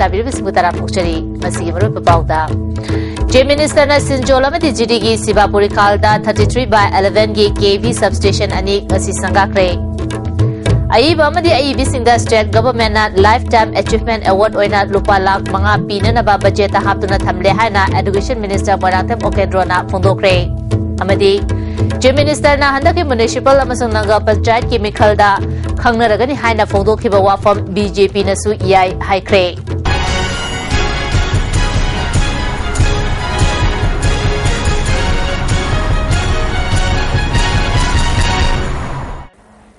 Tabiribismutara Puchari, Masimaru Pauda. Chief Minister Sinjola Medijigi Sibapuri Kalda 33/11 KV substation Ani Asi Sangakre. Aiba Madi Aibi Singa State Government Lifetime Achievement Award Oina Lupa Lak Manga Pina Ba Budget Haptuna Tamle Haina Education Minister Baratem Okendrona Fundokre. Amadi Chief Minister na handaki municipal amasung naga panchayat ki mikhalda khangnaragani haina phongdokhiba wafam BJP na su yai haikre.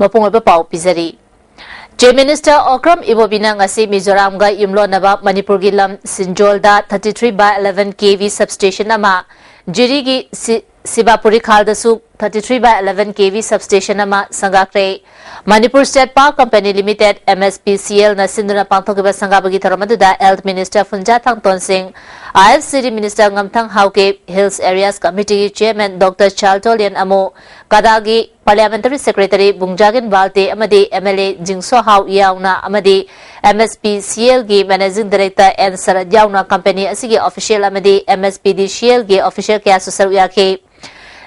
Mapungwa pau pizari. Chief Minister Okram Ibobina ngasi Mizoram ga yumlo naba Manipur gilam Sinjolda 33/11 KV substation ama Jirigi Sibapuri Khaldasu 33/11 KV substation ama Sangakre Manipur State Power Company Limited MSPCL na Sinduna Pangthokiba Sangabagi Tharamaduda Health Minister Funjathang Tonsing ISTV Minister Ngamthang Hauke Hills Areas Committee Chairman Dr. Chaltolian Amo Kadagi Parliamentary Secretary Bungjagin Balte Amadi MLA Jingso Hau Yauna Amadi MSPCL gi Managing Director and Sarat Yauna Company Asigi Official Amadi MSPDCL gi Official Kya Susar Yake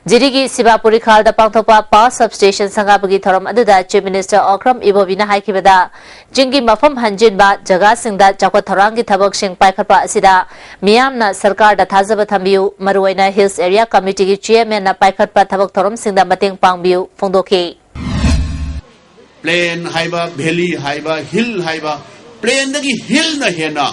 Jirigi Sibapuri Khalda Pangthopa Power Substation Sangabagi Thoram Aduda Chief Minister Okram Ibobina Haikibada Jingi Mafam Hanjinba Jaga Singda Chakwa Thorangi Thabak Sing Paikapa Asida Miyamna Sarkar da Thazaba Thambiu Maruaina Hills Area Committee Chairman na Paikapa Thabak Thoram Singda Mating Pangbiu Phongdoke Plain haiba valley haiba hill haiba plain dagi hill na hena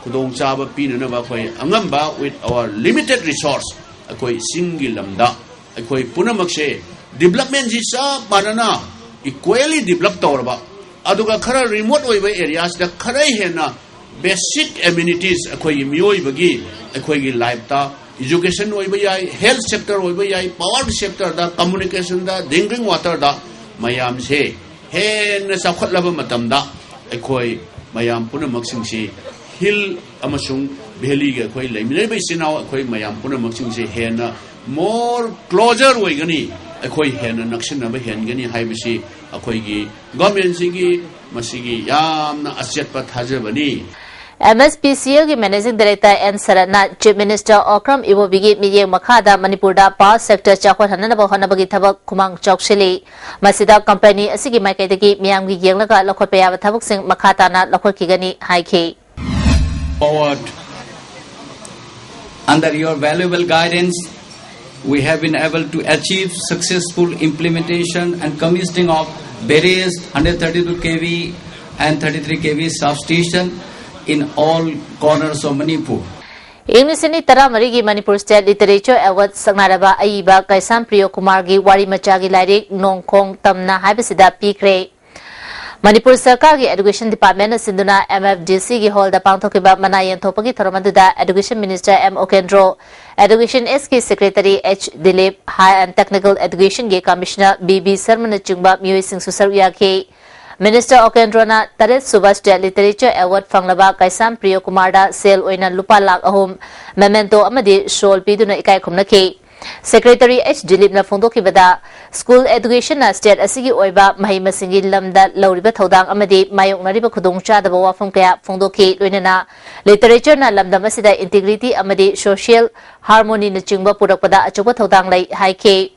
kudong chaba pinana ba khoi angamba with our limited resource akoi single lamda akoi punamakse development ji sa banana equally develop tawrba aduga khara remote oiba areas da khara hena basic amenities akoi mioi bagi akoi gi life ta education oiba yai health sector oiba yai power sector da communication da drinking water da mayam se hen sakhatlaba matamda akoi mayam punamak sing hill amasung valley ga khoi leimile bai sinau khoi mayam punamak sing se hena more closer oigani khoi hena naksina ba hen gani haibisi khoi gi government sigi masigi yamna asyat thajabani MSPCL ki Managing Director and Saratna Chief Minister Okram Ibobigi Miyeng Makhada Manipurda Power Sector Chakhwat Hananaba Honabagi Thabak Kumang Chokshili Masida Company Asigi Maikaitagi Miyamgi Yenglaga Lakhotpa Yaba Thabak Sing Makhatana Lakhotkigani Haike Forward. Under your valuable guidance, we have been able to achieve successful implementation and commissioning of various 132 kV and 33 kV substation in all corners of Manipur. Inglisini Taramarigi Manipur State Literature Award Sagnaraba Aiba Kaisam Priyo Kumargi Wari Machagi Lairik Nongkong Tamna Haibasida Pikre Manipur Sarkar ki Education Department Sinduna MFDC ki Hall da Pangthokiba Manayan Thopagi Thoramaduda Education Minister M. Okendro Education SK Secretary H. Dilip High and Technical Education ki Commissioner B.B. Sarmana Chungba Mui Singh Susar Yake Minister Okendrona Taret Subas State Literature Award Fanglaba Kaisam Priyo Kumarda Sale Oina Lupa Lak Ahum Memento Amadi Shol Piduna Ikai Kumnake Secretary H. Dilip na Phongdokibada School Education na State Asigi Oiba Mahimasingi Lamda Lauriba Thodang Amadi Mayok Nariba Khudongchadaba Wafam Kaya Phongdoki Loinana Literature na Lamda Masida Integrity Amadi Social Harmony na Chingba Purakpada Achuba Thodang Lai Haike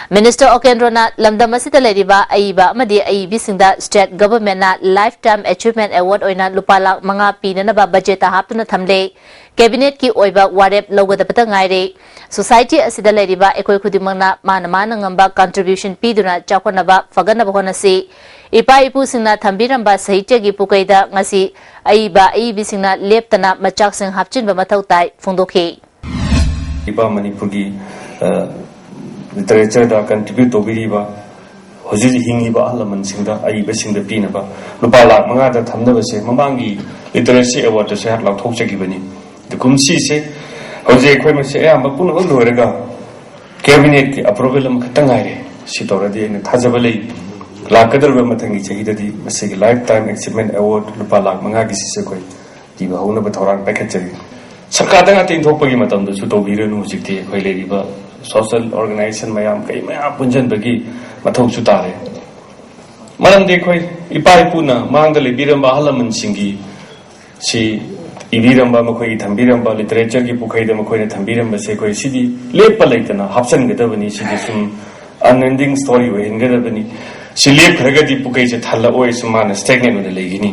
Minister Okendrona Lamda Masida Leriba Aiba Amadi Aibi Singda State Government na Lifetime Achievement Award Oina Lupalak Manga Pinanaba Budgeta Haptuna Thamle Cabinet ki Oiba Warep Logadapata Ngaire Society Asida Leriba Ekoi Khudimangna Manamana Ngamba Contribution Piduna Chakwanaba Faganaba Honasi Ipa Ipu Singna Thambiramba Sahitya gi Pukaida Ngasi Aiba Aibi Singna Leptana Machak Sing Hapchinba Mathautai Phongdokhe Ipa Manipur gi literature da contribute tobiriba hoji hingiba alaman singda aiba singda pinaba lupa lak manga da thamnaba se mamangi literacy award se hat lak thokchagibani de kumsi se hoji khoi ma se amba pun loiraga cabinet ki approval am khatangaire si toradi ne thajabale lakadar ba mathangi chahidadi masigi lifetime achievement award lupa lak manga gi se koi diba hona ba thorang package sarkar da tin thokpagi matam da su tobiranu jikti khoi leriba social organization mayam kai maya punjan bagi mathau chutare maram de khoi ipai puna mangda le biramba halaman singi si इबीरंबा मखोई थंबीरंबा literature की पुखैद मखोई थंबीरंबा से कोई सिदी लेप लेतना हापसनगदबनी सिदी सुम unending story वेंगदबनी सिलेप खरगदी पुखै से थल्ला ओय सुमान stagnant one लेगिनी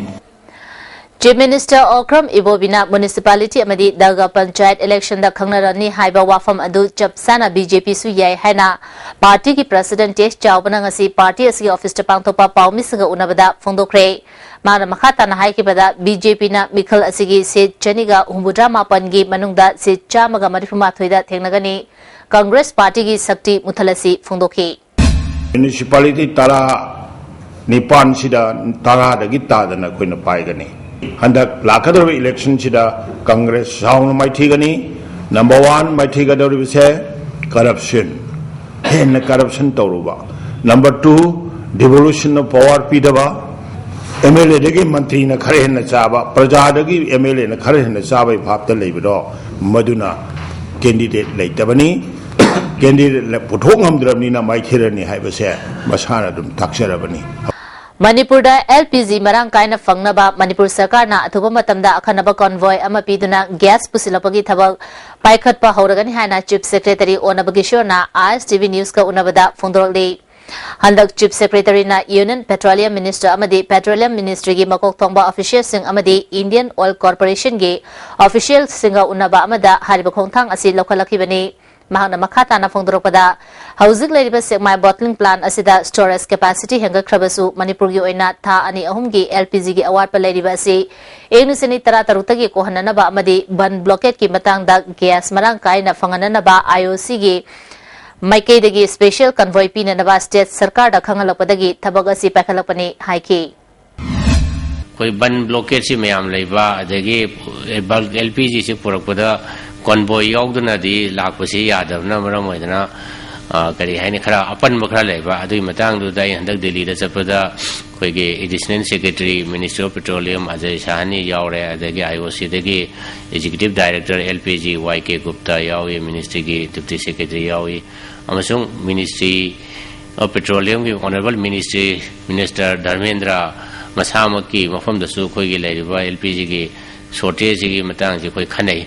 Chief Minister Okram Ibobina Municipality amadi Daga Panchayat election da khangnarani haiba wafam adu chapsana BJP su yai haina party ki president Tes Chawbana ngasi party asi office ta pangthopa pawmisinga unabada phongdokre mana makhata na hai ki bada BJP na mikhal asigi se chaniga humbudra mapan gi manungda se chamaga marifuma thoida thengnagani Congress party gi sakti muthalasi phongdokhi Municipality tara nipan sida tara dagi tadana koina paigani Handak lakador election sida Congress sound maitigani number 1 maitigador bise corruption hen corruption toruba number 2 devolution of power pidaba MLA dagi mantri na khare hen chaba praja dagi MLA na khare hen chaba bhapta leibido maduna candidate leitabani candidate puthok ngamdrabni na maithirani haibase masana dum takserabani Manipur da LPG marang kaina fangnaba Manipur sarkar na athuba matamda akhanaba convoy ama piduna gas pusilapagi thabak paikhatpa hauragani haina chief secretary onabagi shorna ISTV news ka unabada phondorli handak chief secretary na union petroleum minister amadi petroleum ministry gi makok thongba official sing amadi Indian Oil Corporation gi official singa unaba amada hariba khongthang asi lokhalakibani mahana makhata na phongdoropada hauzik leriba sekmai bottling plant asida storage capacity henga khrabasu Manipur gi oina tha ani ahum gi LPG gi award pa leriba si enisani tara tarutagi ko hanana ba amadi ban blockade ki matang da gas marang kai na fanganana ba IOC gi maikei dagi special convoy pina na ba state sarkar da khangalapodagi thabaga si pakhalapani haiki koi ban blockade si mayam leiba adagi LPG si purakpada convoy yauduna di lakpasi yadavna maram oidana kari haini khara apan bakra leiba adui matang du dai handak Delhi da chapada koi ge additional secretary minister of petroleum Ajay Sahani yaure adagi IOC dagi executive director LPG YK Gupta yawi ministry gi deputy secretary yawi amasung ministry of petroleum gi honorable minister Dharmendra masamaki mafam da su koi gi leiba LPG gi shortage gi matang ji koi khanai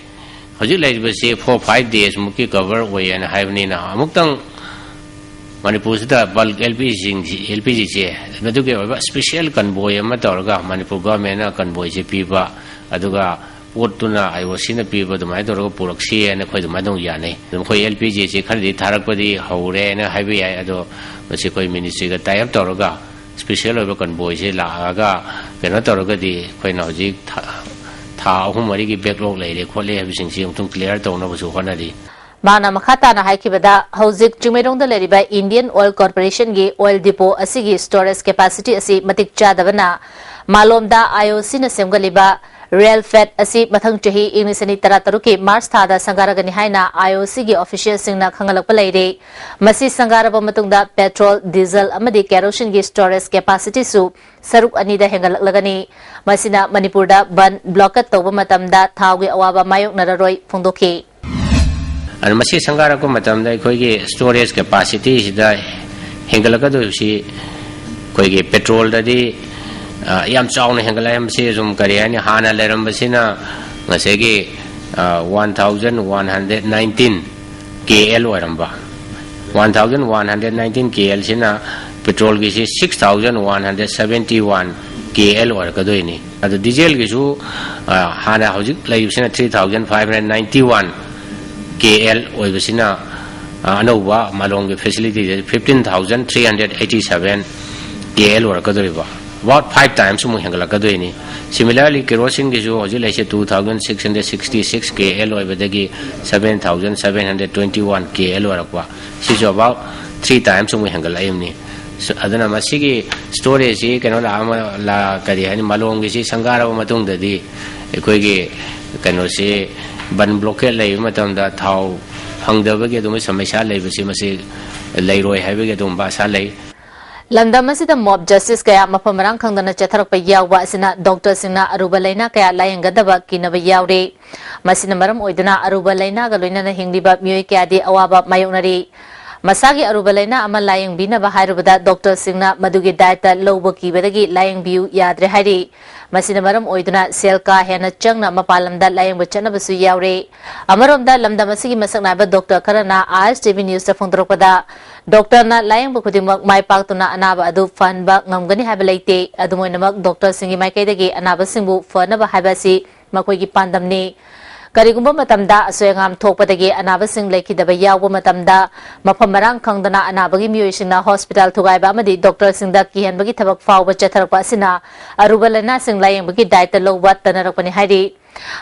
Hajik laibasi 4-5 days muki cover way and having na amuktang Manipur sida bulk LPG che naduge special convoy amatorga Manipur government na convoy che piba aduga potuna IOC na piba dumai dorga puraksi na khoi dumai dong ya nei dum khoi LPG che khandi tharakpadi haure na haibi ai ado masi khoi ministry ga tie up torga special over convoy che la ga kena torga di khoi na hajik ahumari ki backlog leire khole habising si tung clear tawna busu honari mana makhata na haikibada hauzik chumerong da leriba Indian Oil Corporation gi oil depot asigi storage capacity asi matik chadabana malomda IOC na semgaliba rail fat asi mathang chahi inisani tarataruki March thada sangaragani haina IOC gi official singna khangalakpa leire masi sangaraba matungda petrol diesel amadi kerosene gi storage capacity su saruk ani da hengalaklegani masina Manipur da ban blockade toba matamda thawgi awaba mayok nararoi phongdokhi and masi sangara ko matamda khoi gi storage capacity sida hengalakadu si khoi gi petrol da di yam chawna hengalayam se zum kariyani hana leram basina ngasegi 1119 KL waramba 1119 KL sina petrol gi 6171 KL war kadoini adu diesel gi su hana hojik lai sina 3591 KL oibasina anova malong gi facility 15387 KL war kadoiba about 5 times mu hengala kadoini similarly kerosene gi jo hoji laise 2666 KL oibadagi 7721 KL warakwa si jo about 3 times mu hengala imni adana masigi storage ji keno la kari hani malong gi si sangara matung dadi ekoi gi keno si ban blockade lai matam da thau phangdabagi dum samasya lai basi masi lairoi haibagi dum ba sa lai Landam asida mob justice kaya mapamarang khangdana chatharakpa yawwa asina doctor singna aruba laina kaya layangadaba kinaba yawre masina maram oiduna aruba laina ga loinana hingliba myoi kaya di awaba mayonari masagi aruba laina ama layang binaba hairubada doctor singna madugi daita lowba kibadagi layang biu yadre hairi masina maram oiduna sel ka hena changna mapalamda layang bachana basu yaure amaromda lamda masigi masakna ba doctor karana ISTV news ta phongdropada doctor na layang bukudimak mai paktuna anaba adu fan ba ngamgani habalaite adumoinamak doctor singi mai kaidagi anaba singbu fana ba habasi makoi gi pandamni karigumba matamda asoyangam thokpadagi anaba sing lekidaba yawa matamda mafam marang khangdana anabagi miyosingna hospital thugaiba amadi doctor singda kihanbagi thabak fawba chatharakpa asina aruba lana sing layingbagi daita lowba tanarakpani hairi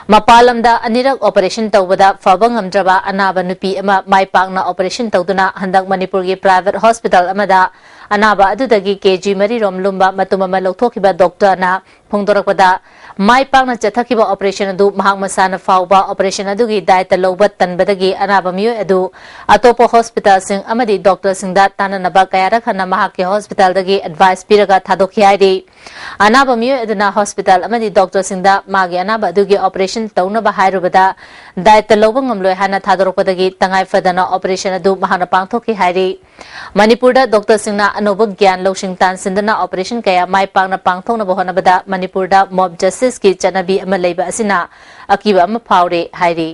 mapalamda anirak operation tawbada fabang amdraba anaba nupi ama maipakna operation tawduna handak manipurgi private hospital amada anaba adudagi kg mari romlumba matumama lokthokhiba doctor na phongdorakpada maipakna chathakiba operation adu mahang masana fawba operation adugi daita lowba tanbadagi anaba miyo adu atopo hospital sing amadi doctor singda tananaba kayara khana mahake hospital dagi advice piraga thadokhiaidi anaba miyo aduna hospital amadi doctor singda magi anaba adugi operation tauna bahairubada daita lowba ngamloi hana thadoropadagi tangai fadana operation adu mahana pangthoki hairi manipurda doctor singna anoba gyan losing tan sindana operation kaya maipakna pangthokna bohonabada manipurda mob justice ki chanabi ama leiba asina akiba ama phaure hairi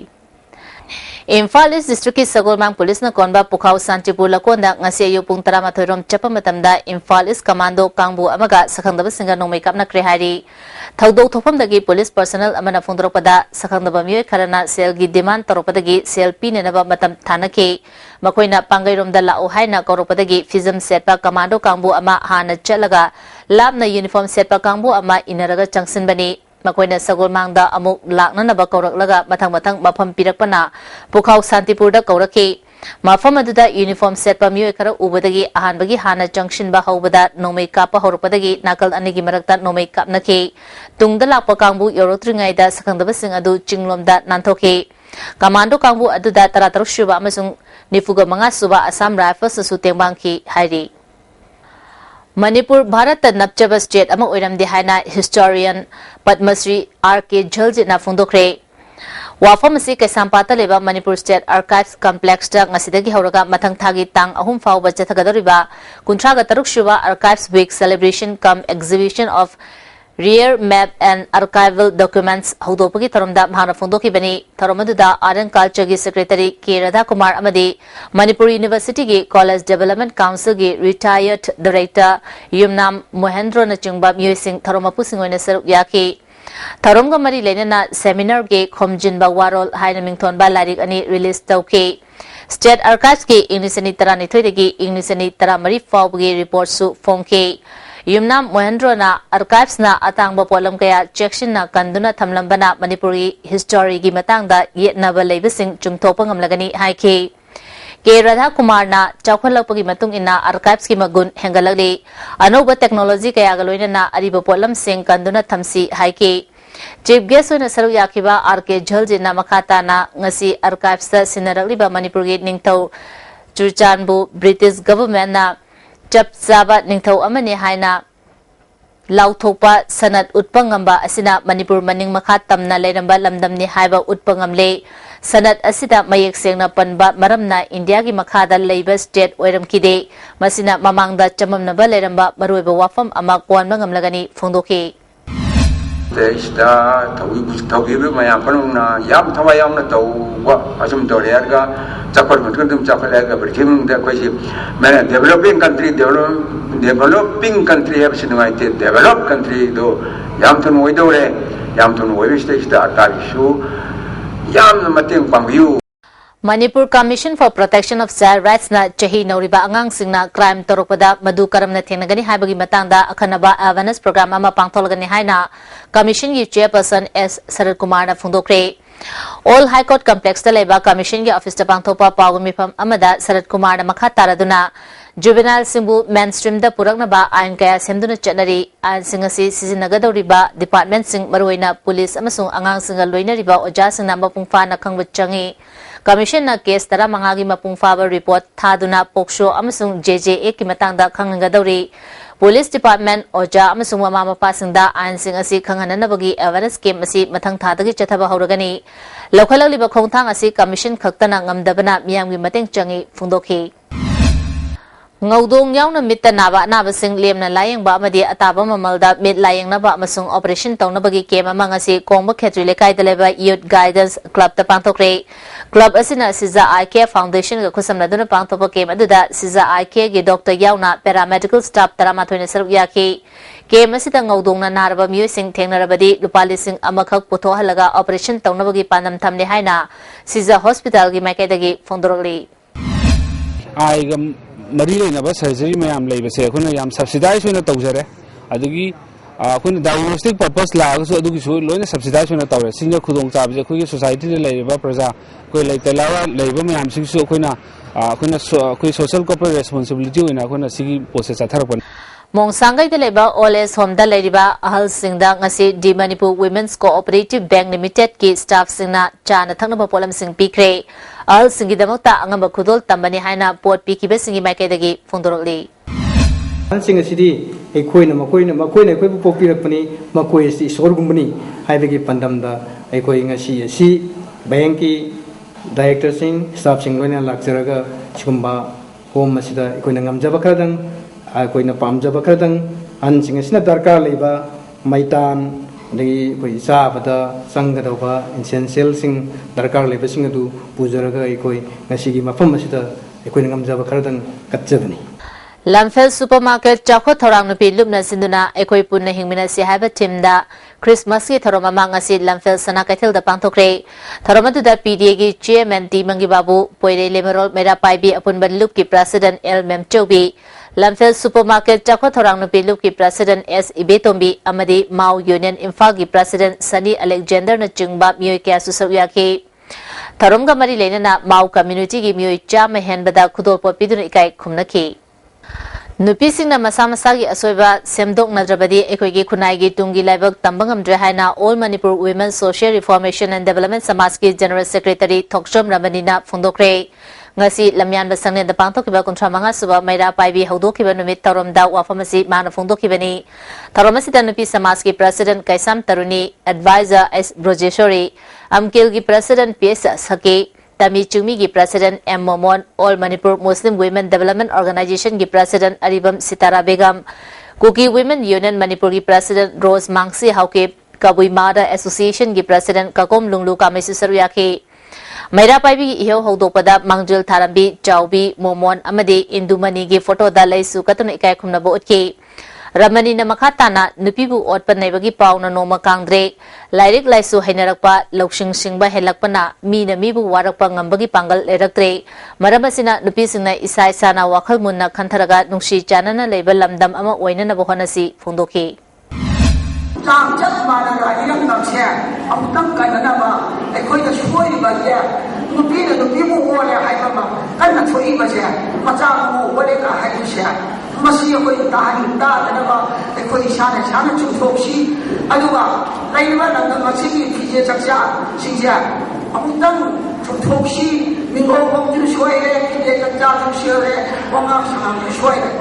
Imphal East District ki Sagolmang Police na konba Pukhaw Santipur lakonda ngasi ayu pung 13 rom chapa matamda Imphal East Commando kangbu amaga sakhangdaba singa nongmai kapna kre hari thaudok thopamdagi police personnel amana phongdoropada sakhangdaba miyoi kharana sel gi demand toropadagi sel pinenaba matam thanake makoina pangairomda lao haina koropadagi fizam setpa commando kangbu ama hana chalaga labna uniform setpa kangbu ama inaraga changsinbani makoina Sagolmangda amuk laknanaba kauraklaga mathang mafam pirakpana Pukhaw Santipurda kauraki mafam aduda uniform setpa miyoi khara ubadagi ahanbagi hana junction haubada nomai kapa horupadagi nakal anigi marakta nomai kapnaki tungda lakpa kangbu yorotringaida sakhangdaba sing adu chinglomda nanthoki commando kangbu aduda 13 suba amasung nifuga manga suba Assam Rifles su tengbangki hairi Manipur Bharat napchaba state ama oiramdi haina historian Padmasri R.K. Jhalji na phongdokre wafam si Kaisampata leba Manipur State Archives Complex da ngasidagi hauraga mathang thagi tang ahum fawba chathagadoriba kuntraga taruk shuba Archives Week celebration cum exhibition of Rare Map and Archival Documents Haudopagi Tarumda Mahana Phongdoki Bani Taramaduda Art Culture gi Secretary K. Radha Kumar Amadi Manipur University gi College Development Council gi Retired Director Yumnam Mohendro Nachungba Muyusing Taromapu Singoina Saruk Yaki Tarumga Mari Lenana Seminar gi Khomjinba Warol Haina Mingthonba Larik Ani release Tauke State Archives gi Inglisani Tarani Thoidagi Inglisani Taramari Fawgi report su Phongke Yumnam Mohendro na archives na atangba polam kaya section na kanduna thamlambana Manipuri history gi matangda yetnaba leibasing chungthopa ngamlagani haiki K. Radha Kumar na chawkhalakpagi matung ina archives gi magun hengalagli anoba technology kaya galoina na ariba polam sing kanduna thamsi haiki Chief guest na saruk yakiba R.K. Jhalji na makata na ngasi archives ta sinaragliba Manipur gi ningthau Churchanbu British government na Chap Zaba Ningthau Amani Haina Lauthopa Sanat Utpangamba Asina Manipur Maning Makhatam na Lairamba Lamdamni Haiba Utpangamle Sanat Asida Mayek Sengna Panba Maramna India gi Makhada Labor State Oiram Kide Masina Mamangda Chamamnaba Lairamba Maruiba Wafam Ama Kwan Mangamlagani Phongdoki Testa tawgiru mayam panungna yam thawayam na tawwa asum torearga chapar mutkundum chapalaga berkim da koisi mana developing country have sinuaite developed country do yam thun oidore yam thun oiviste sta atarishu yam mateng pangyu Manipur Commission for Protection of Child Rights na chahi nauriba angang singna crime torokpada madu karamna thenagani haibagi matangda akhanaba awareness program ama pangtholgani haina commission gi chairperson S Sarat Kumar na phongdokre All High Court Complex da leba commission gi office ta pangthopa pawgumi pham amada Sarat Kumar na makha taraduna juvenile simbu mainstream da puraknaba ain kaya semduna chatnari ain singasi sizinnagadoriba department sing maruina police amasung angang singa loinariba oja singna mapungfa na khangba changi Commission na case tara mangagi mapungfa report thaduna poksho amasung JJA ki matangda khangangadori Police Department oja amasung mama mapasingda ain sing asi khanghananabagi awareness scheme asi mathang thadagi chathaba hauragani lokhalaliba khongthang asi commission khaktana ngamdabana miyamgi mateng changi phungdokhi Ngaudong yauna mitta naba naba sing lem na layang ba amadi ataba mamalda mit layang na ba amasung operation tong na bagi kema mangasi kongba khetri lekai daleba youth guidance club ta pangthokre club asina siza IK foundation ga khusam na duna pangthokpa kema aduda siza IK gi doctor yauna paramedical staff tarama thoina saruk yaki kema asita ngaudong na naraba myu sing thengnarabadi lupali sing amakhak putho halaga operation tong na bagi panam thamne haina siza hospital gi maikai fondoroli Mari leina surgery mayam leibase akhuna yam subsidize hoina tawjare adugi akhuna diagnostic purpose la so adugi so loina subsidize hoina tawre singa khudong chabe khoi society le leiba praja koi leitalawa leiba mayam sing so akhuna koi social corporate responsibility hoina akhuna sigi process atharapon Mongsangai de leba oles homda leriba ahal singda ngasi di Manipur Women's Cooperative Bank Limited ki staff singna chana thakna polam sing pikre ahal singi damakta angamba khudol tambani haina pot pikibe singi maikedagi fondoroli ahal singa sidi ekoina makoina ekoi bu popirakpani makoi si sorgumbani haibegi pandamda ekoi ngasi si bank ki director sing staff sing loina lakjaraga chumba home masida ekoina ngamjaba khadang कोई पामजब खरदंग अनसिंगसिना दरकार लेबा मैतान दगी कोई चाबदा संगदौबा essential सिंग दरकार लेबसिंग अदु पुजरगा कोई ngasiगी मफम असिदा कोई ngamjaba खरदंग कच्चबनी Lamphel supermarket chakho thorang nupi lupna sinduna ekoi punna hingmina si haiba timda Christmas ki thoroma mangasi Lamphel sana kaithil da pangthokre thoroma tu da PDA gi chairman Ti Mangi Babu poire lemerol mera paibi apun ban lup ki president L Mem Chobi Lamphel supermarket chakho thorang nupi lup ki president S Ibetombi amadi Mau Union Imphal gi president Sunny Alexander na chungba miyoi kya susarya ki thorom ga mari lena na Mau community gi miyoi cha mehen bada khudol po pidun ikai khumna ki Nupi singna masa-masagi asoiba semdok nadrabadi ekoigi khunai tungi laibak tambangam haina All Manipur Women Social Reformation and Development Samaj ki General Secretary Thokchom Ramanina Phondokre ngasi lamyan basangne da pangthokiba kontra manga suba maira paibi haudokiba numit taromda wafamasi mana phondokibani taromasi ta nupi samaj ki President Kaisam Taruni Advisor S Brojeshori Amkil ki President PS Saki Tami Chungmi ki President M Momon All Manipur Muslim Women Development Organization ki President Aribam Sitara Begum Kuki Women Union Manipur ki President Rose Mangsi Hauke Kabui Mada Association ki President Kakom Lunglu Kamesi Saruyaki Maira Paibi Iho Hodopada Mangjul Tharambi Chaubi Momon Amadi Indumani ki photo da laisu katun ikai khumna bo utki Ramani na makhatana nupibu otpan naibagi pauna noma kangdre lairik laisu hainarakpa loksing singba helakpana mina mibu warakpa ngambagi pangal leraktre maramasina nupi singna isai sana wakhal munna khantharaga nungsi chanana leiba lamdam ama oinana bohanasi phondoki Jam just managa ilang namse amutang kanana ba ekoi da shoi ba ya nupi mu wala haiba ba kanna choi ba ya macha mu wale ka haibu sha masi ekoi tahan da da ba ekoi shana chungthokshi aduga laiba nang masi ki phije chakcha singja amutang chungthokshi mingo bom ju shoi re phije chakcha chungshi re wanga sang shoi re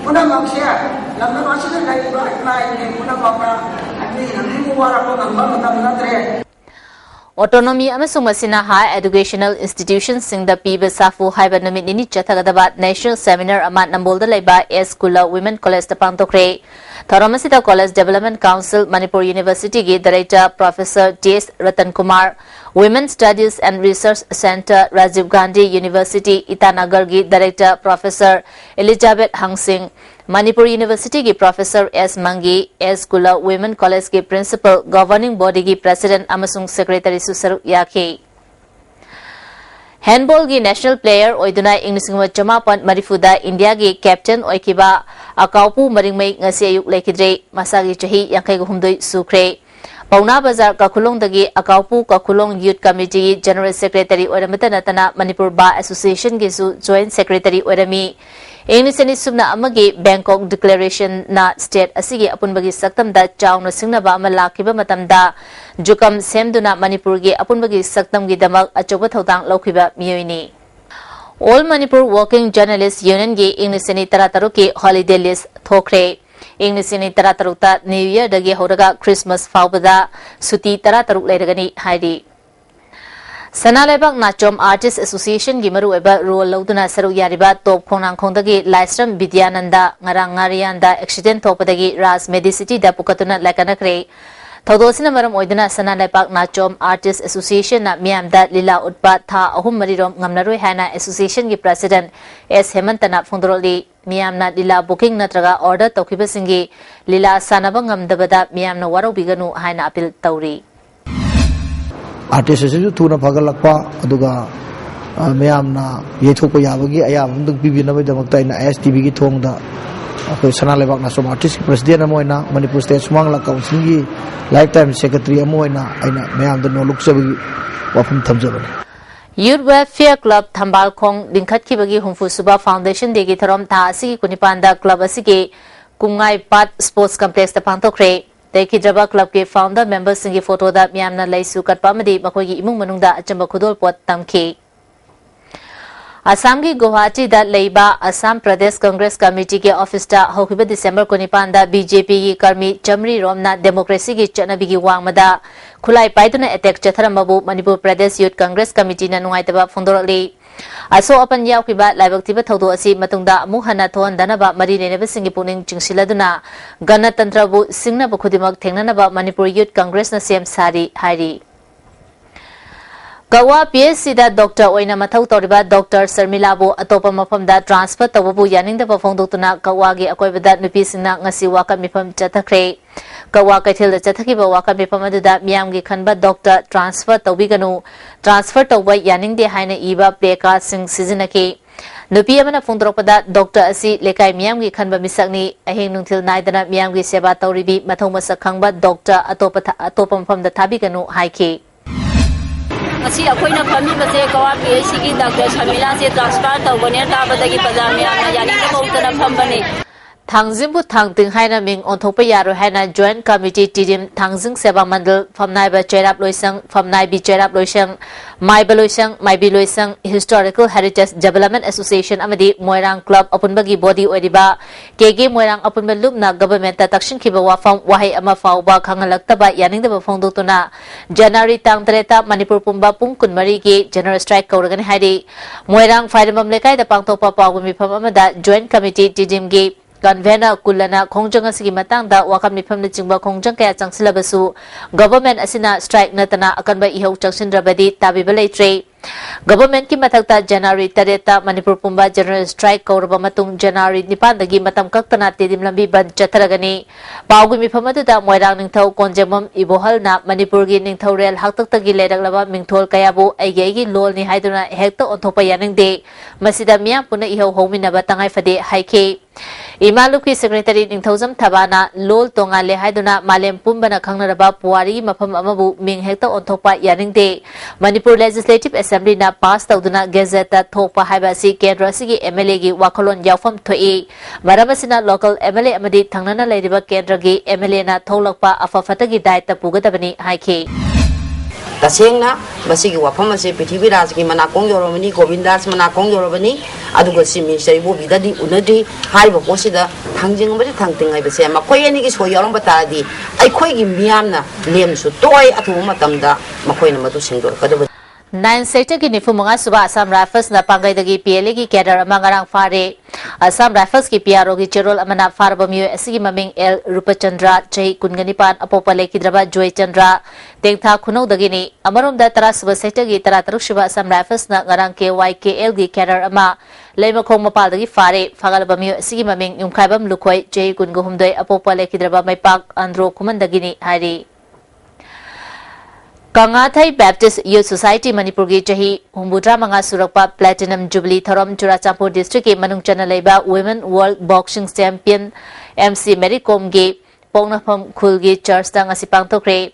Puna maksya, lamna masih lagi ini puna bapa, ini muara pun nambah Autonomy amasung masina high educational institutions sing the piba safu haiba namit nini chathagadaba national seminar amat nambolda laiba Skula Women College the pantokre Tharamasita College Development Council Manipur University gi Director Professor T.S. Ratan Kumar Women Studies and Research Center Rajiv Gandhi University Itanagar gi Director Professor Elizabeth Hangsing Manipur University ki Professor S. Mangi, Skula Women College ki Principal Governing Body ki President amasung Secretary Susaru Yaki. Handball ki National Player oiduna Inglisingwa Chamapan Marifuda India ki Captain oikiba Akaupu Maringmai ngasi ayuk lekidre masagi chahi yangkai guhumdoi sukre. Pauna Bazar Kakulong dagi Akaupu Kakulong Youth Committee General Secretary oidamata natana Manipur Bar Association ki su Joint Secretary oidami. Inglisani subna amagi Bangkok Declaration na state asigi apunbagi saktamda chawna singnaba ama lakiba matamda jukam semduna Manipur gi apunbagi saktamgi damak achoba thodang laukiba miyoini All Manipur Working Journalists Union gi Inglisani tarataru ki holiday list thokre Inglisani tarataru ta New Year dagi horaga Christmas faubada suti tarataru leiragani haidi Sanalebak Nachom Artist Association gi maru eba role lauduna saru yariba top khonang khongdagi Laisram Vidyananda ngarang ngarianda accident thopadagi Ras Medicity da pukatuna lakanakre Thodosina maram oiduna Sanalebak Nachom Artist Association na miamda lila utpa tha ahum marirom ngamnaroi hana association gi president S Hemantana phondroli miamna lila booking natraga order tokhiba singi lila sanaba ngamdabada miamna waro biganu hana appeal tawri Artist is tuna pagalakpa aduga mayamna yethokpa yabagi ayam dug bibina bai damakta ina ISTV gi thongda akoi Sanalebak Nachom artist president amoina Manipur state smangla council gi lifetime secretary amoina aina mayam da no lukchabagi wafum thamjabani Youth Welfare Club Thambal Khong Dingkhat ki bagi Humfu Suba Foundation degi tharom tha asigi kunipanda club asigi Kungai Pat Sports Complex ta pangtokre Deki Draba Club ke founder members singi photo da miamna laisu katpamadi makoi gi imung manungda achamba khudol pot tamki Assam ki Guwahati da leiba Assam Pradesh Congress Committee ke office ta hokiba December kunipanda BJP ki karmi chamri romna democracy ki chanabi gi wangmada khulai paiduna attack chatharamabu Manipur Pradesh Youth Congress Committee na nungaitaba phondorali Aso apan yaukiba laibaktiba thodo asi matungda amu hana thon danaba mari neneba singi puning chingsiladuna ganatantrabu singnaba khudimak thengnanaba Manipur Youth Congress na sem sari hairi Gawa PSC da Dr. Oina Mathau Toriba Dr. Sarmila bu atopa mafam da transfer tawabu yaning da phongdotuna Gawa gi akoibada nupi singna ngasi waka mifam chathakre Gawa kaithil da chathakiba waka mifam aduda miyam gi khanba Dr. transfer tawbiganu transfer tawba yaning de haina iba pleka sing sizinaki nupi amana phongdropada Dr. asi lekai miyam gi khanba misakni aheng nungthil naidana miyam gi seba tawribi mathau masak khangba Dr. atopa mafam da thabiganu haiki Asi aku ina kami base Gawa PSC ki Dr. Shamila se transfer tawbane tabadagi pajamya na yani ko utana phambane Thangjimbu thangting haina ming onthokpa yaro haina joint committee team thangjing seba mandal famnai ba cherap loisang famnai bi cherap loisang mai ba loisang mai bi loisang historical heritage development association amadi moirang club apunbagi body oidiba kege moirang apunba lupna government ta takshin khiba wafam wahai ama fawba khangalakta yaningda ba phongdotuna January tang 3 ta Manipur pumba pung kunmari ki general strike kauragani haidi moirang faidamam lekai da pangtokpa pawgumi pham amada joint committee team gi Convener Kulana Kongjang asigi matang da wakam mifam na jingba kongjang kaya changsilabasu government asina strike natana akanba ihau changsindrabadi tabiba leitre government ki mathakta January 3 ta Manipur pumba general strike kauraba matung January 9 dagi matam kaktana tedim lambi ban chatharagani pawgu mifam aduda moirang ningthau konjamam ibohal na Manipur gi ningthau rel haktaktagi ledaglaba mingthol kayabu aigi lol ni haiduna hekta onthopa yaningde masida miyam puna ihau hominaba tangai fade haike Imaluki Secretary Ningthozam Thabana Lol Tongale Haiduna Malem Pumbana Khangnaraba Puari Mafam Amabu Ming Hekta Onthopa Yaningde Manipur Legislative Assembly na pass tawduna Gazette Thopa Haibasi Kendra Sigi MLA gi Wakolon Yawfam Thoi Maramasina local MLA amadi Thangnana Leiriba Kendra gi MLA na Tholakpa Afafatagi Daita Pugadabani Haike Tasengna masigi wafam ase Prithvi Raj ki manakong yoromani Govindas manakong yoromani aduga simi saibo bidadi unadi haiba posida thangjing bari thangting ai bese makoi ani ki so yorong batadi ai khoi gi miamna lemsu toy athu matamda makoi na madu singdor kadaba Nine sector ki nifumanga suba Assam Rifles na pangai dagi PLA ki cadre amangarang fare Assam Rifles ki PRO ki cherol amana farbamyo asigi maming L Rupachandra chai kunganipan apopale ki draba Joy Chandra tengtha khunau dagi ni amarom da tara suba sector ki tara taruk suba Assam Rifles na ngarang KYKL ki cadre ama leimakhong mapal dagi fare fagalbamyo asigi maming yumkhaibam lukhoi chai kunguhumdoi apopale ki draba maipak andro kuman dagi ni hari Kangathai Baptist Youth Society Manipur gi chahi humbudra manga surakpa Platinum Jubilee Tharom Churachandpur District ki manung chana leiba Women World Boxing Champion MC Mary Kom gi Pongnafam Khul gi church ta ngasi pangthokre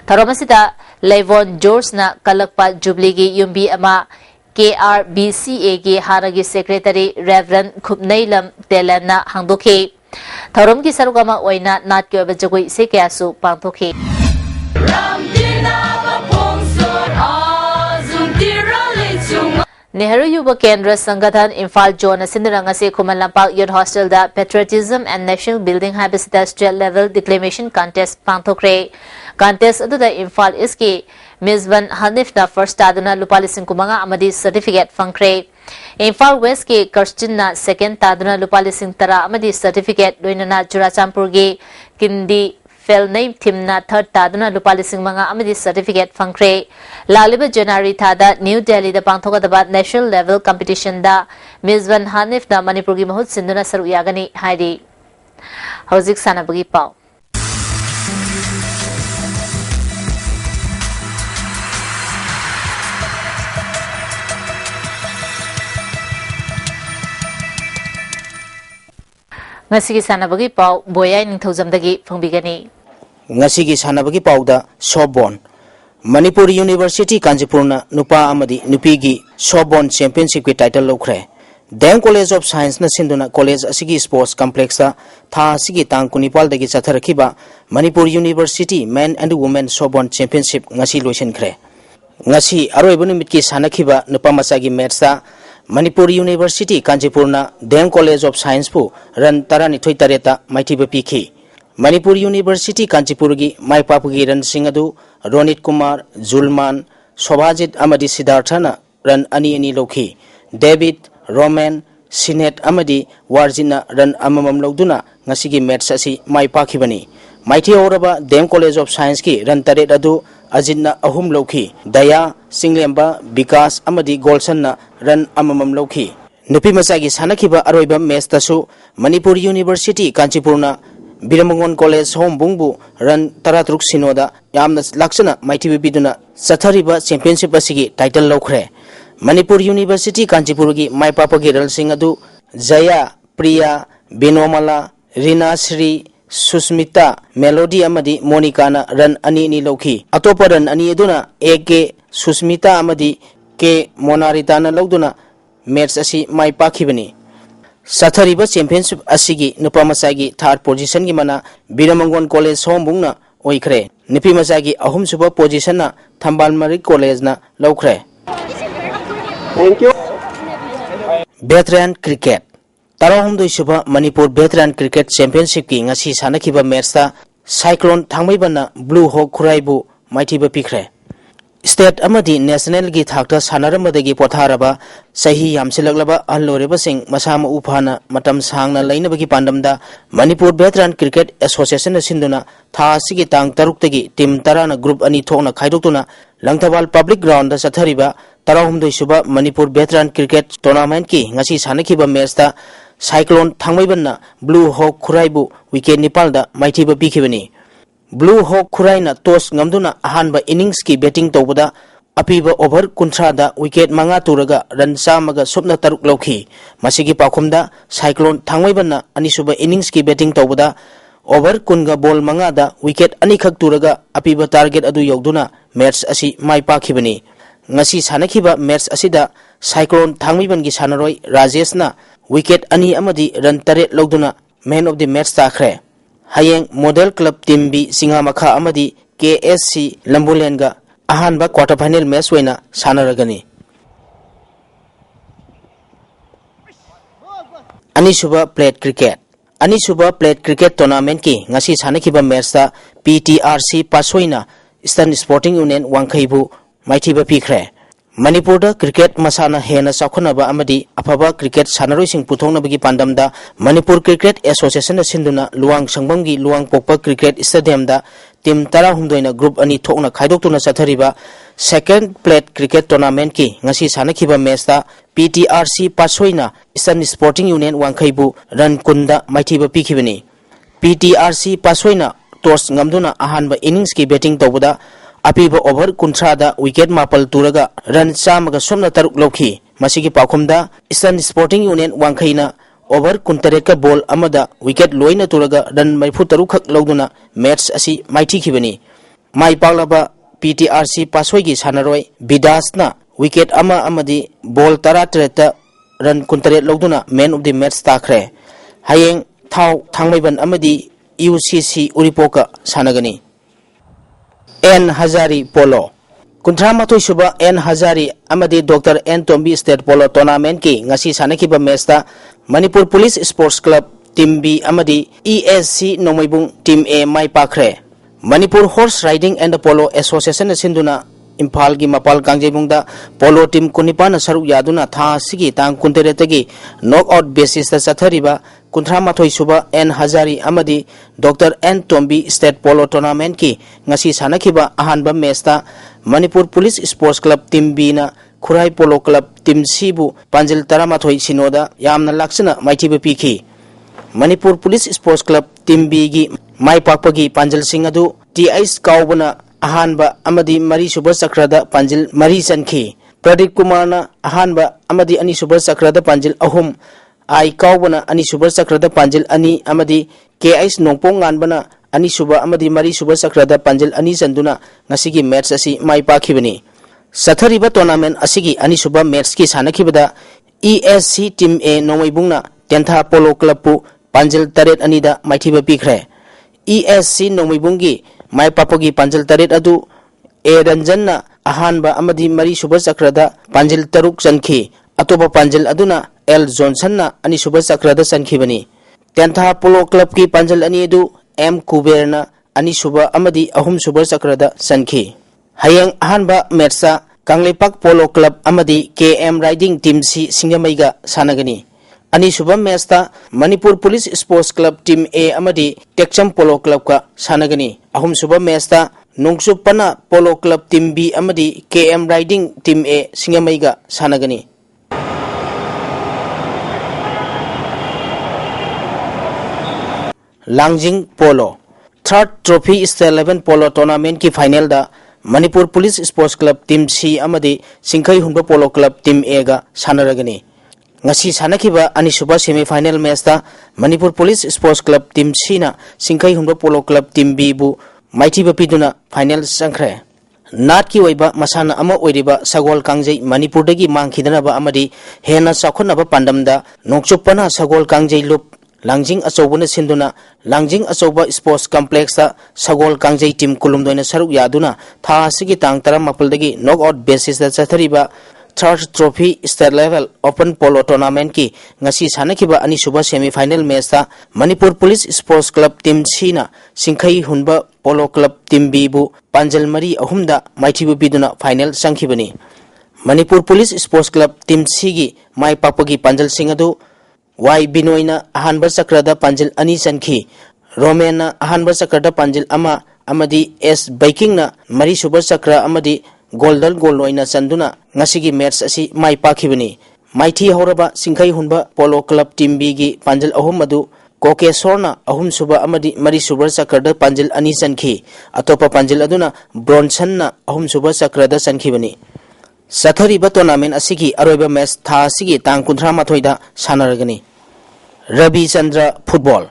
Tharom asida Levon George na kalakpa Jubilee gi yumbi ama KRBCA gi hanagi secretary Reverend Khupnailam Telanna hangdokhe Tharom ki sarugama oina nat ki obajagoi se kyasu pangthokhe Nehru Yuba Kendra Sangathan Imphal Zone Sindarangase Khuman Lampak Youth Hostel da Patriotism and National Building Habisita State Level Declamation Contest Pangthokre. Contest aduda Imphal Iski Mizban Hanif na first taduna Lupalising Kumanga Amadi certificate fangkre. Imphal West ki Kirstin na second taduna Lupalising Tara Amadi certificate Luinana Jurachampurgi Kindi Fel name Timna third taduna Lupalising Manga Amadi certificate fangkre. Laliba January Tada New Delhi the Pangthokadaba National Level Competition da Mizban Hanif na Manipuri Mahut Sinduna Saru Yagani Haidi. Hauzik Sanabagi Pau. Ngasigi sanabagi pau boyai ningthaujamdagi phongbigani. Ngasigi sanabagi pau da softball Manipur University Kanjipurna nupa amadi nupigi softball championship ki title lokre. Dam College of Science na sinduna college asigi sports complex ta tha asigi tang kunipal dagi chatharakiba Manipur University men and women softball championship ngasi loisin khre. Ngasi aroibu numit ki sanakiba nupa masagi match ta Manipur University Kanjipurna Dam College of Science pu ran tarani thoi tareta maithiba pikhi. Manipur University Kanjipurgi maipapugi ran singadu Ronit Kumar, Zulman, Sobhajit Amadi Siddharthana ran ani lokhi. David, Roman, Sinet Amadi Warjina ran amamam logduna ngasigi match asi maipakibani. Maithi oraba Dam College of Science ki ran taret adu Ajinna ahum lokhi. Daya, Singlemba, Bikas Amadi Golson na ran amamam lokhi. Nupi masagi sanakiba aroiba match tasu Manipur University Kanjipurna Biramangon College home bungbu ran taratruk sinoda yamna laksana maithibi biduna sathariba championship asigi title lokre. Manipur University Kanjipurgi maipapagi ralsing adu Jaya, Priya, Binomala, Rina Sri, Susmita, Melody amadi Monica na ran ani lokhi. Atopa ran ani eduna AK Susmita amadi K Monarita na logduna match asi maipakibani. Sathariba championship asigi nupa masagi third position gi mana Biramangon College home bungna oikhre. Nupi masagi ahum suba position na Thambalmari College na lokre. Thank you. Veteran Cricket. Tarahum doi suba Manipur Veteran Cricket Championship ki ngasi sanakiba match ta Cyclone Thangmaibana Blue Hawk Khuraibu maithiba pikre. State amadi national gi thakta sanaramdagi potharaba sahi yamsilaglaba alloreba sing masama uphana matam sangna lainabagi pandamda Manipur Veteran Cricket Association sinduna tha sigi tang taruktagi team tarana group ani thokna khaidoktuna Langthawal Public Ground da sathariba tarahumdoi suba Manipur Veteran Cricket Tournament ki ngasi sanakiba match ta Cyclone Thangmaibanna Blue Hawk Khuraibu wicket nipal da maithiba pikibani. Blue Hawk Khuraina toss ngamduna ahanba innings ki batting tawbada apiba over kuntra da wicket manga turaga ran samaga supna taruk lokhi. Masigi pakhumda Cyclone Thangmaibanna anisuba innings ki batting tawbada over kunga ball manga da wicket anikhak turaga apiba target adu yogduna match asi maipakibani. Ngasi sanakiba match asida Cyclone Thangmaiban gi sanaroi Rajesh na wicket ani amadi ran taret logduna man of the match takhre. Hayeng Model Club Team B Singamakha amadi KSC Lambulenga ahanba quarter final match wena sanaragani. Anisuba Plate Cricket. Anisuba Plate Cricket Tournament ki ngasi sanakiba match ta PTRC Passoina Eastern Sporting Union Wangkhaibu maithiba pikre. Manipur da cricket masana hena sakhonaba amadi afaba cricket sanaroi sing puthongnabagi pandamda Manipur Cricket Association sinduna luang sangbamgi luang pokpa cricket stadium da team tara humdoina group ani thokna khaidoktuna sathariba second plate cricket tournament ki ngasi sanakiba match ta PTRC Passoina Eastern Sporting Union Wangkhaibu run kunda maithiba pikibani. PTRC Passoina toss ngamduna ahanba innings ki batting tawbada apiba over kuntra da wicket mapal turaga ran samaga somna taruk lokhi. Masigi pakhumda Eastern Sporting Union Wangkhaina over kuntareka ball amada wicket loina turaga ran maifu taruk khak logduna match asi maithi khibani. Mai paklaba PTRC Passoigi sanaroi Bidasna wicket ama amadi ball taratreta ran kuntaret logduna man of the match takhre. Hayeng Thangmaiban amadi UCC Uripoka sanagani. N Hazari Polo कुंथ्रामाथोई सुबा N Hazari अमदी doctor N Tombi state polo tournament की ngasi sanakhiba match ता Manipur police sports club team B अमदी ESC Nomaibung team A माई पाखरे Manipur horse riding and polo association सिंधुना इम्फाल की मपाल कांगजेबुंगदा पोलो टीम कुनिपान सरुक यादुना था सिगी तांग कुंतेरेतगी नॉकआउट बेसिस ता चथरिबा कुंथ्रामाथोई सुबा एन हजारी अमदी doctor N Tombi state polo tournament की ngasi sanakhiba ahanba मैच ता Manipur police sports club team B ना Khurai polo club team C बु पांजिल तरामाथोई सिनोदा यामना लाक्सना माइथिबा पीखी Manipur police sports club team B की माई पाकपगी पांजिल सिंह अदु TIS काउबना अहानबा अमदी मरी सुबर चक्रदा पांजिल मरी चनखी प्रदीप कुमारना अहानबा अमदी अनि सुबर चक्रदा पांजिल अहुम आई काउबना अनि सुबर चक्रदा पांजिल अनि अमदी KIS नोंपोंग गानबना अनि सुबर अमदी मरी सुबर चक्रदा पांजिल अनि चंदुना ngasi मैच असी माई पाखिबनी सथरिबा टूर्नामेंट असिगी अनि सुबर मैच की सानखिबदा ESC टीम ए नोमैबुंगना टेंथा पोलो क्लब पु पांजिल तरेट अनिदा माइथिबा पीखरे ESC नोमैबुंगी माई पापोगी पांजिल तरेट अदु ए रंजन अहानबा अमदी मरी सुबर चक्रदा पांजिल तरुक चनखी अतोबा पांजिल अदुना एल जॉनसन अनि सुबर चक्रदा चनखिबनी टेंथा पोलो क्लब की पांजिल अनि अदु M कुबेरना अनि सुबर अमदी अहुम सुबर चक्रदा चनखी हयंग अहानबा मैच कांगलेपाक पोलो क्लब अमदी KM राइडिंग टीम सी सिंगमैगा सानगनी अनि सुबह मैच ता Manipur police sports club team A अमदी टेक्चम पोलो क्लब का सानगनी अहुम सुबह मैच ता नोंगसुपना पोलो क्लब टीम बी अमदी KM राइडिंग टीम ए सिंगमैगा सानगनी Langjing polo third trophy state 11 polo tournament की फाइनल दा Manipur police sports club team सी अमदी सिंखई हुंबा पोलो क्लब टीम ए गा सानरगनी ngasi sanakhiba anisuba semi final match ta manipur police sports club team C na singkai hunba polo club team B bu maithiba piduna final sangkhre nat ki oiba masana ama oiriba sagol kangjei manipur dagi mangkhidana ba amadi hena sakhona ba pandamda nokchupana sagol kangjei lup langjing achobuna sinduna langjing achoba sports complex ta sagol kangjei team kulumdoina saruk yaduna tha asigi tang tara mapul dagi knockout basis da chathariba third trophy state level open polo tournament की ngasi sanakhiba ani suba semi final match ta manipur police sports club team C na singkhai hunba polo club team B bu panjal mari ahumda maithibu biduna final sangkhibani manipur police sports club team C gi mai papagi panjal sing adu y binoina ahanba chakrada panjal ani sankhi roman na ahanba chakrada panjal ama amadi S biking na mari suba chakra amadi golden goal लोइना चंदुना ngasi match असी माई पाखिबनी माइथी हौरबा सिंखई हुनबा polo club team B की पांजल अहुम मधु कोकेसोरना अहुम सुबा अमदी मरी सुबर चक्रद पांजल अनि चनखी अतोपा पांजल अदुना ब्रोनसन अहुम सुबर चक्रद चनखिबनी सथरिबा टूर्नामेंट असिगी अरोइबा मैच था असिगी तांग 18 दा सानरगनी रवि चंद्र फुटबॉल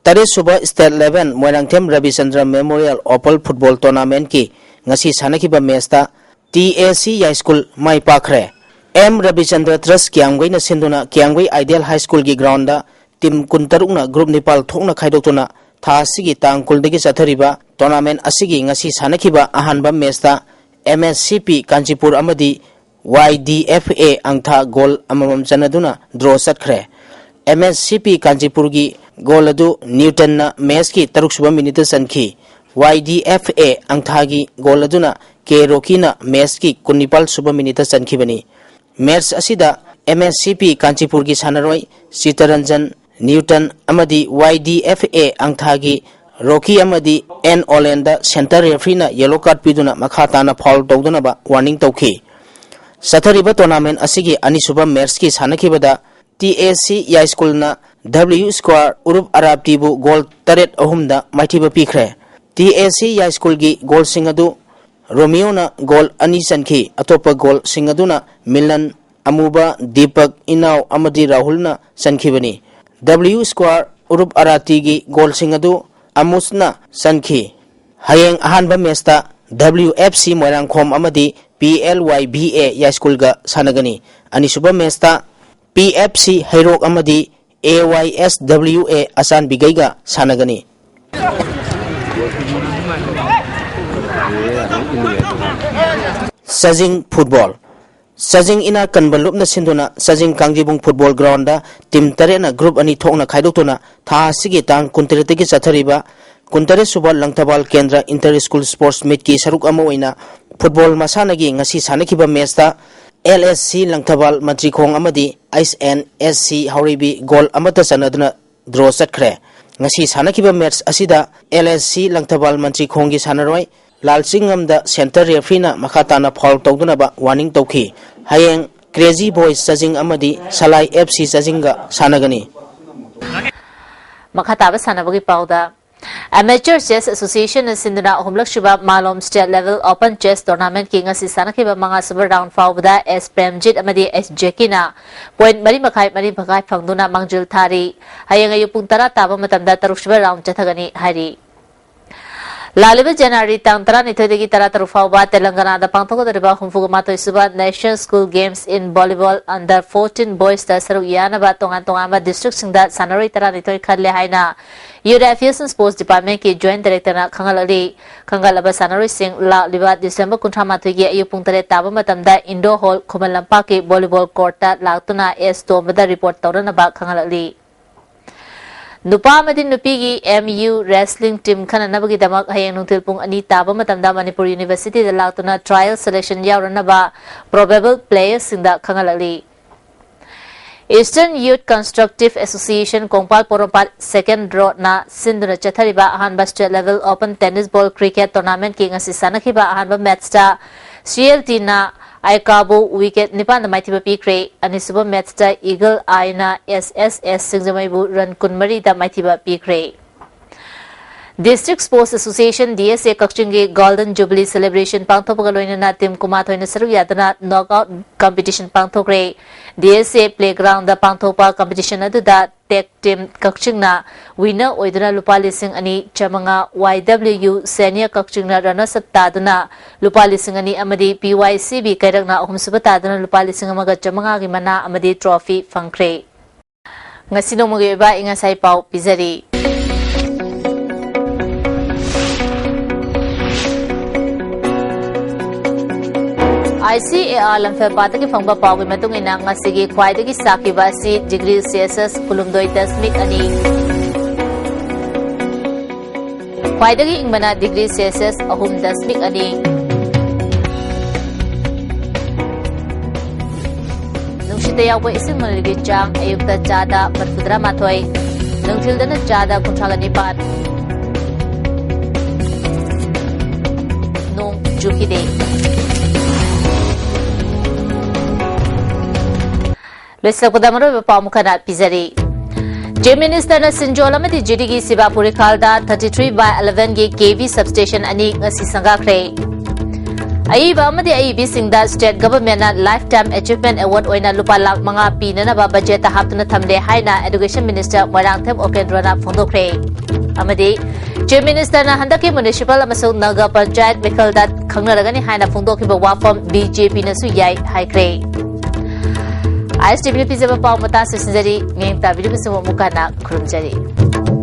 तरे सुबह स्टेट 11 मोइरांगथेम रवि चंद्र मेमोरियल ओपल फुटबॉल टूर्नामेंट की ngasi sanakhiba match ta TAC High School mai pakhre M Rabichandra Trust Kyangwei na sinduna Kyangwei Ideal High School gi ground da team kuntaruk na group Nepal thokna khaidoktuna tha asigi tangkul degi chathariba tournament asigi ngasi sanakhiba ahanba match ta MSCP Kanchipur amadi YDFA angtha goal amamam chanaduna draw chatkre MSCP Kanchipur gi goal adu Newton na match ki 6 minute sankhi YDFA angthagi goal aduna K Rokina match ki 19 suba minute sankhibani match asida MSCP Kanchipur gi sanaroi Sitaranjan Newton amadi YDFA angthagi Rocky amadi N Olenda center referee na yellow card piduna makha na foul tawduna ba warning tawki sathariba tournament asigi ani suba match ki sanakhibada TAC High School na W Square Urup Arab Tibu goal taret ahumda maithiba pikhre TAC High School gi goal singadu Romeo na goal ani sankhi atopa goal singaduna Milan Amuba Deepak Inau amadi Rahul na sankhibani W Square Urup Arati gi goal singadu Amusna sankhi hayeng ahanba match ta WFC Moirangkhom amadi PLYBA High School ga sanagani ani suba match ta PFC Hairok amadi AYSWA Asan Bigai ga sanagani Sajing football. Sajing ina kanban lupna sinduna Sajing Kangjibung football ground da team tarena group ani thokna khaidokuna tha sigi tang kuntiretegi chathariba kuntare suba langtabal kendra inter school sports meet ki saruk ama oina football masana gi ngasi sanakiba match da LSC langtabal mantri khong amadi ISNSC hauribi goal amata sanaduna draw chatkre ngasi sanakiba match asida LSC langtabal mantri khong gi sanaroi Lalsingam da center referee makhatana foul tawdunaba warning tawki hayeng Crazy Boys Sajing amadi Salai FC Sajinga sanagani Makhataba sanabagi pauda Amateur Chess Association sinduna ahumlak shuba Malom State Level Open Chess Tournament ki ngasi sanakiba mga super round fawda S Premjit amadi S Jekina point mari makai phangduna mangjul thari hayeng ayu pung tara taba matamda taruk shuba round chathagani hari Laliba January tang tara nithoi tara taru fawba Telangana da pangthok dariba humfuga matoi suba National School Games in Volleyball Under 14 Boys da saruk yanaba tongan district singda sanaroi tara nithoi khalle haina Youth Affairs and Sports Department ki Joint Director na khangalaba sanaroi sing liba December 13 gi ayu pung tare taba matamda Indoor Hall Khumalampa ki volleyball court ta laktuna S tomada report tawrana ba khangalali Nupa Madin Nupigi MU Wrestling Team Kananabagi Damak Hayang Nungtil Pung Ani Taba Matamda Manipuri University da Lautuna Trial Selection Yauranaba Probable Players in the Kangalali Eastern Youth Constructive Association Kongpal Porompat Second Draw na Sinduna Chathariba Ahanba State Level Open Tennis Ball Cricket Tournament King Asisanakiba Ahanba Matchta CLT na Aikabu wicket nipan na maitiba pikre anisuba matchta Eagle Eye na SSS Singjamaibu run kunmari da maitiba pikre District Sports Association DSA Kakchingi Golden Jubilee Celebration Pangthopagaloina na Team Kumathoina Saru Yadana Knockout Competition Pangthokre DSA Playground da Pangthopa Competition aduda Tech Team Kakchingna winner oiduna lupa lising ani chamanga YWU Senior Kakchingna runners up taduna lupa lising ani amadi PYCB kairagna ahumsuba taduna lupa lising amaga chamanga gi mana amadi trophy fangkre ngasino magi ba inga sai pau pizari ICAR lamfer pataki phangba pawi matungina ngasigi khwaidagi sakiba si degree Celsius kulumdoi dasmik ani khwaidagi ingmana degree Celsius ahum dasmik ani nungshita yawa isin maligi chang ayukta chada marfudra mathoi nungthildana chada kunthagani pat nung jukide Leslakudamaro Pamukana Pizari. Chief Minister na Sinjolamati Jidigi Sibapuri Kalda 33/11 KV substation ani ngasi sangakre. Aiba amadi aibi singda state government na lifetime achievement award oina lupa lak mga pinana ba budget haptuna thamle haina education minister Marangthem Opendra na phondokre. Amadi Chief Minister na handaki municipal amasung naga panchayat mikhalda khangnaragani haina phondokiba wafam BJP na su yai haikre. ISTV Pizza Pau Mata Sinjari, Name Tavidu Mukana, Kurumjari.